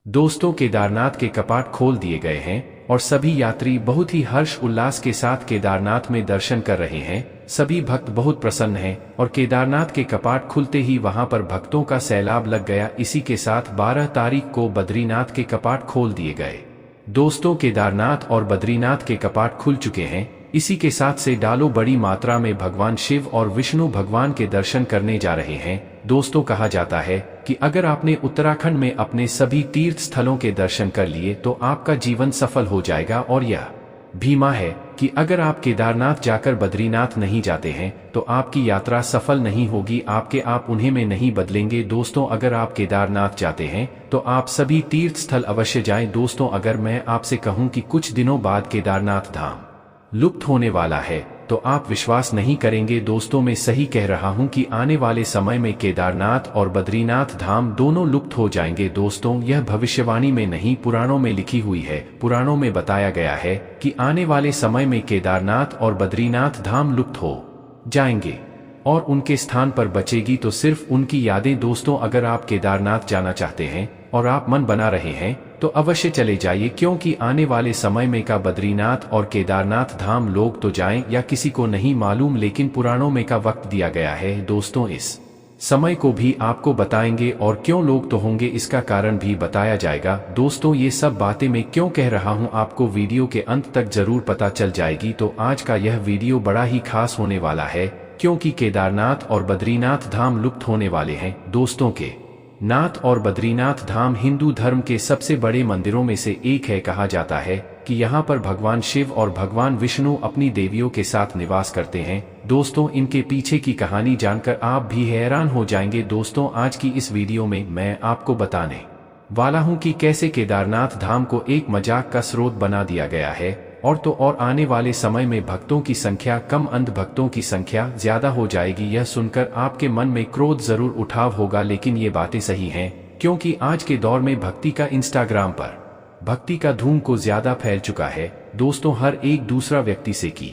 दोस्तों, केदारनाथ के कपाट खोल दिए गए हैं और सभी यात्री बहुत ही हर्ष उल्लास के साथ केदारनाथ में दर्शन कर रहे हैं। सभी भक्त बहुत प्रसन्न हैं और केदारनाथ के कपाट खुलते ही वहां पर भक्तों का सैलाब लग गया। इसी के साथ 12 तारीख को बद्रीनाथ के कपाट खोल दिए गए। दोस्तों, केदारनाथ और बद्रीनाथ के कपाट खुल चुके हैं। इसी के साथ से डालो बड़ी मात्रा में भगवान शिव और विष्णु भगवान के दर्शन करने जा रहे हैं। दोस्तों, कहा जाता है कि अगर आपने उत्तराखंड में अपने सभी तीर्थ स्थलों के दर्शन कर लिए तो आपका जीवन सफल हो जाएगा। और यह भी मां है कि अगर आप केदारनाथ जाकर बद्रीनाथ नहीं जाते हैं तो आपकी यात्रा सफल नहीं होगी, आपके आप उन्हें में नहीं बदलेंगे। दोस्तों, अगर आप केदारनाथ जाते हैं तो आप सभी तीर्थ स्थल अवश्य जाएं। दोस्तों, अगर मैं आपसे कहूं कि कुछ दिनों बाद केदारनाथ धाम लुप्त होने वाला है तो आप विश्वास नहीं करेंगे। दोस्तों, मैं सही कह रहा हूं कि आने वाले समय में केदारनाथ और बद्रीनाथ धाम दोनों लुप्त हो जाएंगे। दोस्तों, यह भविष्यवाणी में नहीं, पुराणों में लिखी हुई है। पुराणों में बताया गया है कि आने वाले समय में केदारनाथ और बद्रीनाथ धाम लुप्त हो जाएंगे और उनके स्थान पर बचेगी तो सिर्फ उनकी यादें। दोस्तों, अगर आप केदारनाथ जाना चाहते हैं और आप मन बना रहे हैं तो अवश्य चले जाइए, क्योंकि आने वाले समय में का बद्रीनाथ और केदारनाथ धाम लोग तो जाएं या किसी को नहीं मालूम, लेकिन पुराणों में का वक्त दिया गया है। दोस्तों, इस समय को भी आपको बताएंगे और क्यों लोग तो होंगे इसका कारण भी बताया जाएगा। दोस्तों, ये सब बातें मैं क्यों कह रहा हूँ आपको वीडियो के अंत तक जरूर पता चल जाएगी। तो आज का यह वीडियो बड़ा ही खास होने वाला है, क्योंकि केदारनाथ और बद्रीनाथ धाम लुप्त होने वाले हैं। दोस्तों, के नाथ और बद्रीनाथ धाम हिंदू धर्म के सबसे बड़े मंदिरों में से एक है। कहा जाता है कि यहाँ पर भगवान शिव और भगवान विष्णु अपनी देवियों के साथ निवास करते हैं। दोस्तों, इनके पीछे की कहानी जानकर आप भी हैरान हो जाएंगे। दोस्तों, आज की इस वीडियो में मैं आपको बताने वाला हूँ कि कैसे केदारनाथ धाम को एक मजाक का स्रोत बना दिया गया है और आने वाले समय में भक्तों की संख्या कम, अंध भक्तों की संख्या ज्यादा हो जाएगी। यह सुनकर आपके मन में क्रोध जरूर उठाव होगा, लेकिन ये बातें सही हैं, क्योंकि आज के दौर में भक्ति का इंस्टाग्राम पर भक्ति का धूम को ज्यादा फैल चुका है। दोस्तों, हर एक दूसरा व्यक्ति से की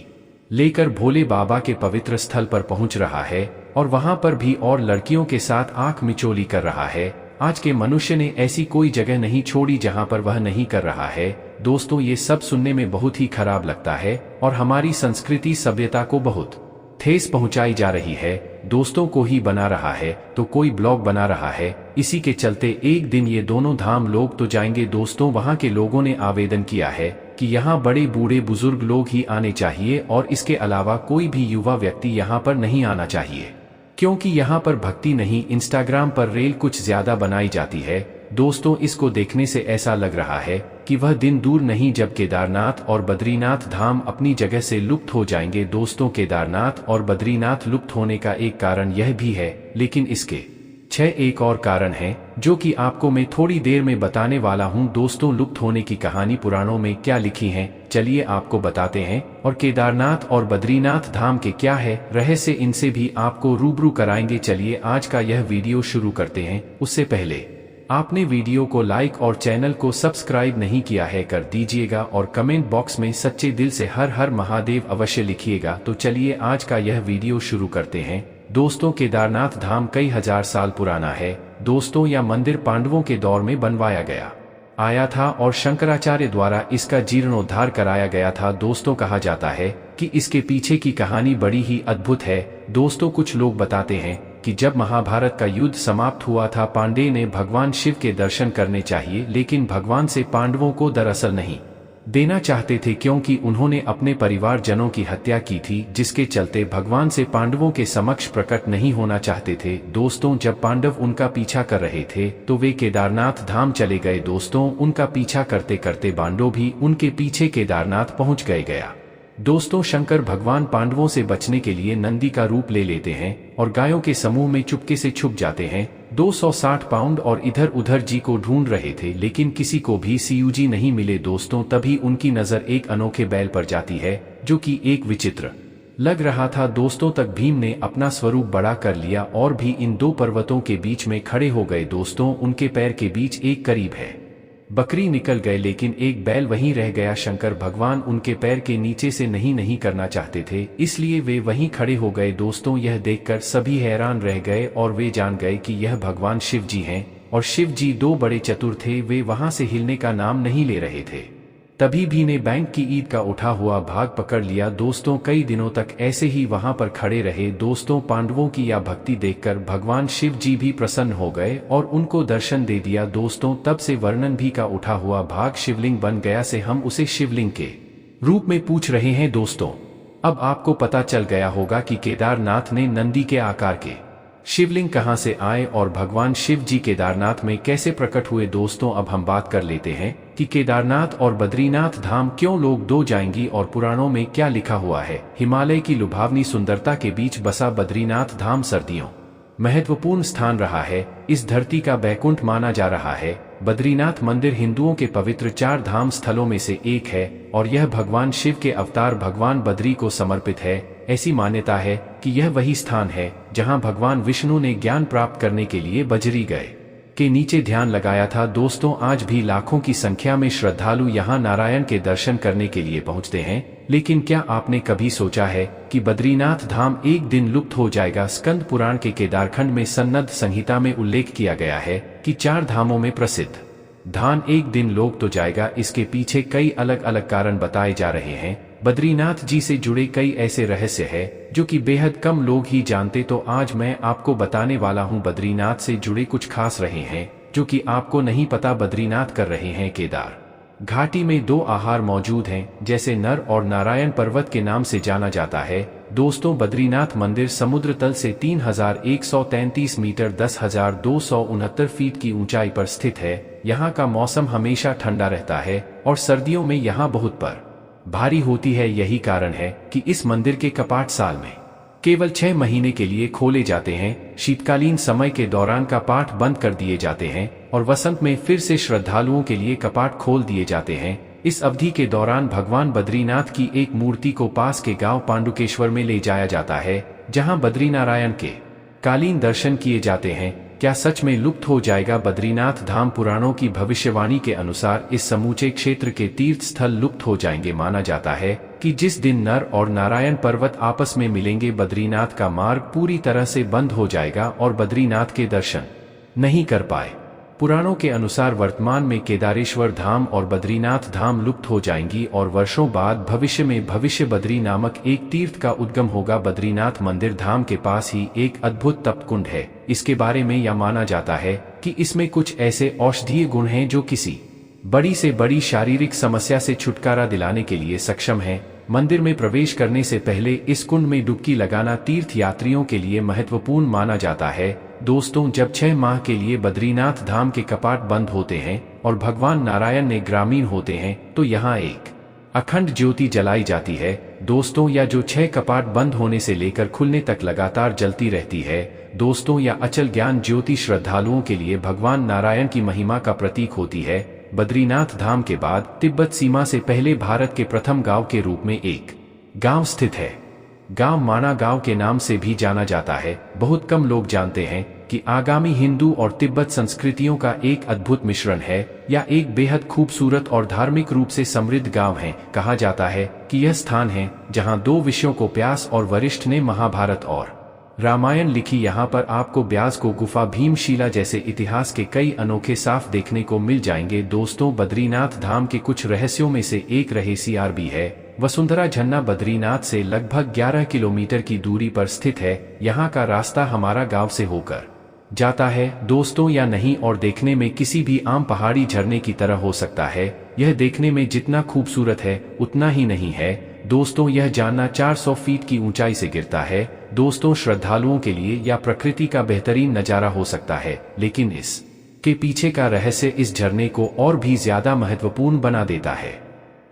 लेकर भोले बाबा के पवित्र स्थल पर पहुंच रहा है और वहां पर भी और लड़कियों के साथ आंख मिचोली कर रहा है। आज के मनुष्य ने ऐसी कोई जगह नहीं छोड़ी जहां पर वह नहीं कर रहा है। दोस्तों, ये सब सुनने में बहुत ही खराब लगता है और हमारी संस्कृति सभ्यता को बहुत ठेस पहुंचाई जा रही है। दोस्तों, को ही बना रहा है तो कोई ब्लॉग बना रहा है। इसी के चलते एक दिन ये दोनों धाम लोग तो जाएंगे। दोस्तों, वहां के लोगों ने आवेदन किया है कि यहाँ बड़े बूढ़े बुजुर्ग लोग ही आने चाहिए और इसके अलावा कोई भी युवा व्यक्ति यहाँ पर नहीं आना चाहिए, क्योंकि यहाँ पर भक्ति नहीं, इंस्टाग्राम पर रील कुछ ज्यादा बनाई जाती है। दोस्तों, इसको देखने से ऐसा लग रहा है कि वह दिन दूर नहीं जब केदारनाथ और बद्रीनाथ धाम अपनी जगह से लुप्त हो जाएंगे। दोस्तों, केदारनाथ और बद्रीनाथ लुप्त होने का एक कारण यह भी है, लेकिन इसके 6 एक और कारण हैं जो कि आपको मैं थोड़ी देर में बताने वाला हूं। दोस्तों, लुप्त होने की कहानी पुराणों में क्या लिखी है, चलिए आपको बताते हैं, और केदारनाथ और बद्रीनाथ धाम के क्या है रहस्य, इनसे भी आपको रूबरू कराएंगे। चलिए आज का यह वीडियो शुरू करते हैं। उससे पहले आपने वीडियो को लाइक और चैनल को सब्सक्राइब नहीं किया है कर दीजिएगा और कमेंट बॉक्स में सच्चे दिल से हर हर महादेव अवश्य लिखिएगा। तो चलिए आज का यह वीडियो शुरू करते हैं। दोस्तों, केदारनाथ धाम कई हजार साल पुराना है। दोस्तों, यह मंदिर पांडवों के दौर में बनवाया गया आया था और शंकराचार्य द्वारा इसका जीर्णोद्धार कराया गया था। दोस्तों, कहा जाता है कि इसके पीछे की कहानी बड़ी ही अद्भुत है। दोस्तों, कुछ लोग बताते हैं कि जब महाभारत का युद्ध समाप्त हुआ था, पांडे ने भगवान शिव के दर्शन करने चाहिए, लेकिन भगवान से पांडवों को दरअसल नहीं देना चाहते थे, क्योंकि उन्होंने अपने परिवारजनों की हत्या की थी, जिसके चलते भगवान से पांडवों के समक्ष प्रकट नहीं होना चाहते थे। दोस्तों, जब पांडव उनका पीछा कर रहे थे तो वे केदारनाथ धाम चले गए। दोस्तों, उनका पीछा करते करते पांडव भी उनके पीछे केदारनाथ पहुंच गया। दोस्तों, शंकर भगवान पांडवों से बचने के लिए नंदी का रूप ले लेते हैं और गायों के समूह में चुपके से छुप जाते हैं। 260 पाउंड और इधर उधर जी को ढूंढ रहे थे, लेकिन किसी को भी सीयूजी नहीं मिले। दोस्तों, तभी उनकी नजर एक अनोखे बैल पर जाती है जो कि एक विचित्र लग रहा था। दोस्तों, तक भीम ने अपना स्वरूप बड़ा कर लिया और भी इन दो पर्वतों के बीच में खड़े हो गए। दोस्तों, उनके पैर के बीच एक करीब है बकरी निकल गए, लेकिन एक बैल वहीं रह गया। शंकर भगवान उनके पैर के नीचे से नहीं करना चाहते थे, इसलिए वे वहीं खड़े हो गए। दोस्तों, यह देखकर सभी हैरान रह गए और वे जान गए कि यह भगवान शिव जी हैं। और शिव जी 2 बड़े चतुर थे, वे वहां से हिलने का नाम नहीं ले रहे थे। तभी भी ने बैंक की ईद का उठा हुआ भाग पकड़ लिया। दोस्तों कई दिनों तक ऐसे ही वहां पर खड़े रहे। दोस्तों पांडवों की यह भक्ति देखकर भगवान शिव जी भी प्रसन्न हो गए और उनको दर्शन दे दिया। दोस्तों तब से वर्णन भी का उठा हुआ भाग शिवलिंग बन गया, से हम उसे शिवलिंग के रूप में पूछ रहे हैं। दोस्तों अब आपको पता चल गया होगा कि केदारनाथ ने नंदी के आकार के शिवलिंग कहां से आए और भगवान शिव जी केदारनाथ में कैसे प्रकट हुए। दोस्तों अब हम बात कर लेते हैं कि केदारनाथ और बद्रीनाथ धाम क्यों लोग दो जाएंगी और पुराणों में क्या लिखा हुआ है। हिमालय की लुभावनी सुंदरता के बीच बसा बद्रीनाथ धाम सर्दियों महत्वपूर्ण स्थान रहा है। इस धरती का बैकुंठ माना जा रहा है। बद्रीनाथ मंदिर हिंदुओं के पवित्र 4 धाम स्थलों में से एक है और यह भगवान शिव के अवतार भगवान बद्री को समर्पित है। ऐसी मान्यता है कि यह वही स्थान है जहां भगवान विष्णु ने ज्ञान प्राप्त करने के लिए बजरी गए के नीचे ध्यान लगाया था। दोस्तों आज भी लाखों की संख्या में श्रद्धालु यहां नारायण के दर्शन करने के लिए पहुंचते हैं, लेकिन क्या आपने कभी सोचा है कि बद्रीनाथ धाम एक दिन लुप्त हो जाएगा। स्कंद पुराण के केदारखंड में सन्नद्ध संहिता में उल्लेख किया गया है कि 4 धामों में प्रसिद्ध धाम एक दिन लोप तो जाएगा। इसके पीछे कई अलग अलग कारण बताए जा रहे हैं। बद्रीनाथ जी से जुड़े कई ऐसे रहस्य हैं जो कि बेहद कम लोग ही जानते, तो आज मैं आपको बताने वाला हूं। बद्रीनाथ से जुड़े कुछ खास रहे हैं जो कि आपको नहीं पता। बद्रीनाथ कर रहे हैं केदार घाटी में 2 आहार मौजूद हैं, जैसे नर और नारायण पर्वत के नाम से जाना जाता है। दोस्तों बद्रीनाथ मंदिर समुद्र तल से 3133 मीटर 10,269 फीट की ऊंचाई पर स्थित है। यहाँ का मौसम हमेशा ठंडा रहता है और सर्दियों में यहाँ बहुत भारी होती है। यही कारण है कि इस मंदिर के कपाट साल में केवल 6 महीने के लिए खोले जाते हैं। शीतकालीन समय के दौरान कपाट बंद कर दिए जाते हैं और वसंत में फिर से श्रद्धालुओं के लिए कपाट खोल दिए जाते हैं। इस अवधि के दौरान भगवान बद्रीनाथ की एक मूर्ति को पास के गांव पांडुकेश्वर में ले जाया जाता है, जहां बद्रीनारायण के कालीन दर्शन किए जाते हैं। क्या सच में लुप्त हो जाएगा बद्रीनाथ धाम? पुराणों की भविष्यवाणी के अनुसार इस समूचे क्षेत्र के तीर्थ स्थल लुप्त हो जाएंगे। माना जाता है कि जिस दिन नर और नारायण पर्वत आपस में मिलेंगे, बद्रीनाथ का मार्ग पूरी तरह से बंद हो जाएगा और बद्रीनाथ के दर्शन नहीं कर पाए। पुराणों के अनुसार वर्तमान में केदारेश्वर धाम और बद्रीनाथ धाम लुप्त हो जाएंगी और वर्षों बाद भविष्य में भविष्य बद्री नामक एक तीर्थ का उद्गम होगा। बद्रीनाथ मंदिर धाम के पास ही एक अद्भुत तपकुंड है। इसके बारे में यह माना जाता है कि इसमें कुछ ऐसे औषधीय गुण हैं जो किसी बड़ी से बड़ी शारीरिक समस्या से छुटकारा दिलाने के लिए सक्षम है। मंदिर में प्रवेश करने से पहले इस कुंड में डुबकी लगाना तीर्थ यात्रियों के लिए महत्वपूर्ण माना जाता है। दोस्तों जब 6 माह के लिए बद्रीनाथ धाम के कपाट बंद होते हैं और भगवान नारायण ने ग्रामीण होते हैं, तो यहाँ एक अखंड ज्योति जलाई जाती है। दोस्तों या जो 6 कपाट बंद होने से लेकर खुलने तक लगातार जलती रहती है। दोस्तों या अचल ज्ञान ज्योति श्रद्धालुओं के लिए भगवान नारायण की महिमा का प्रतीक होती है। बद्रीनाथ धाम के बाद तिब्बत सीमा से पहले भारत के प्रथम गांव के रूप में एक गांव स्थित है। गांव माणा गांव के नाम से भी जाना जाता है। बहुत कम लोग जानते हैं कि आगामी हिंदू और तिब्बत संस्कृतियों का एक अद्भुत मिश्रण है या एक बेहद खूबसूरत और धार्मिक रूप से समृद्ध गांव है। कहा जाता है कि यह स्थान है जहां 2 विषयों को व्यास और वशिष्ठ ने महाभारत और रामायण लिखी। यहाँ पर आपको व्यास को गुफा, भीमशिला जैसे इतिहास के कई अनोखे साफ देखने को मिल जाएंगे। दोस्तों बद्रीनाथ धाम के कुछ रहस्यों में से एक रहस्य भी है। वसुंधरा झरना बद्रीनाथ से लगभग 11 किलोमीटर की दूरी पर स्थित है। यहाँ का रास्ता हमारा गांव से होकर जाता है दोस्तों या नहीं, और देखने में किसी भी आम पहाड़ी झरने की तरह हो सकता है। यह देखने में जितना खूबसूरत है उतना ही नहीं है। दोस्तों यह जानना 400 फीट की ऊंचाई से गिरता है। दोस्तों श्रद्धालुओं के लिए यह प्रकृति का बेहतरीन नजारा हो सकता है, लेकिन इस के पीछे का रहस्य इस झरने को और भी ज्यादा महत्वपूर्ण बना देता है।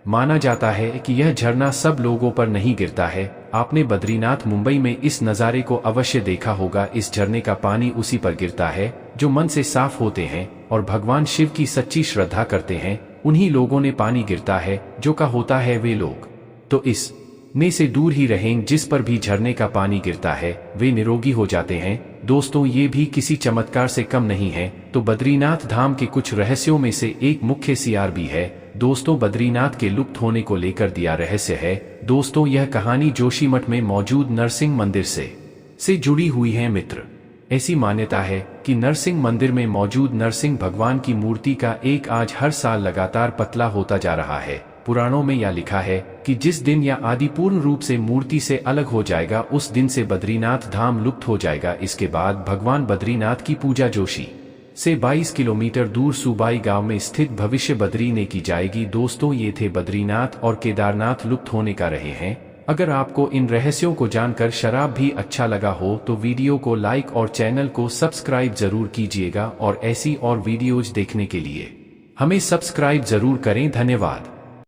माना जाता है कि यह झरना सब लोगों पर नहीं गिरता है। आपने बद्रीनाथ मुंबई में इस नज़ारे को अवश्य देखा होगा। इस झरने का पानी उसी पर गिरता है जो मन से साफ होते हैं और भगवान शिव की सच्ची श्रद्धा करते हैं। उन्हीं लोगों ने पानी गिरता है जो का होता है वे लोग तो इस में से दूर ही रहें। जिस पर भी झरने का पानी गिरता है वे निरोगी हो जाते हैं। दोस्तों ये भी किसी चमत्कार से कम नहीं है। तो बद्रीनाथ धाम के कुछ रहस्यों में से एक मुख्य सियार भी है। दोस्तों बद्रीनाथ के लुप्त होने को लेकर दिया रहस्य है। दोस्तों यह कहानी जोशीमठ में मौजूद नरसिंह मंदिर से जुड़ी हुई है। मित्र ऐसी मान्यता है कि नरसिंह मंदिर में मौजूद नरसिंह भगवान की मूर्ति का एक आज हर साल लगातार पतला होता जा रहा है। पुराणों में यह लिखा है कि जिस दिन यह आदि पूर्ण रूप से मूर्ति से अलग हो जाएगा उस दिन से बद्रीनाथ धाम लुप्त हो जाएगा। इसके बाद भगवान बद्रीनाथ की पूजा जोशी से 22 किलोमीटर दूर सुबाई गांव में स्थित भविष्य बद्री ने की जाएगी। दोस्तों, ये थे बद्रीनाथ और केदारनाथ लुप्त होने का रहे हैं। अगर आपको इन रहस्यों को जानकर शराब भी अच्छा लगा हो तो वीडियो को लाइक और चैनल को सब्सक्राइब जरूर कीजिएगा और ऐसी और वीडियोज देखने के लिए हमें सब्सक्राइब जरूर करें। धन्यवाद।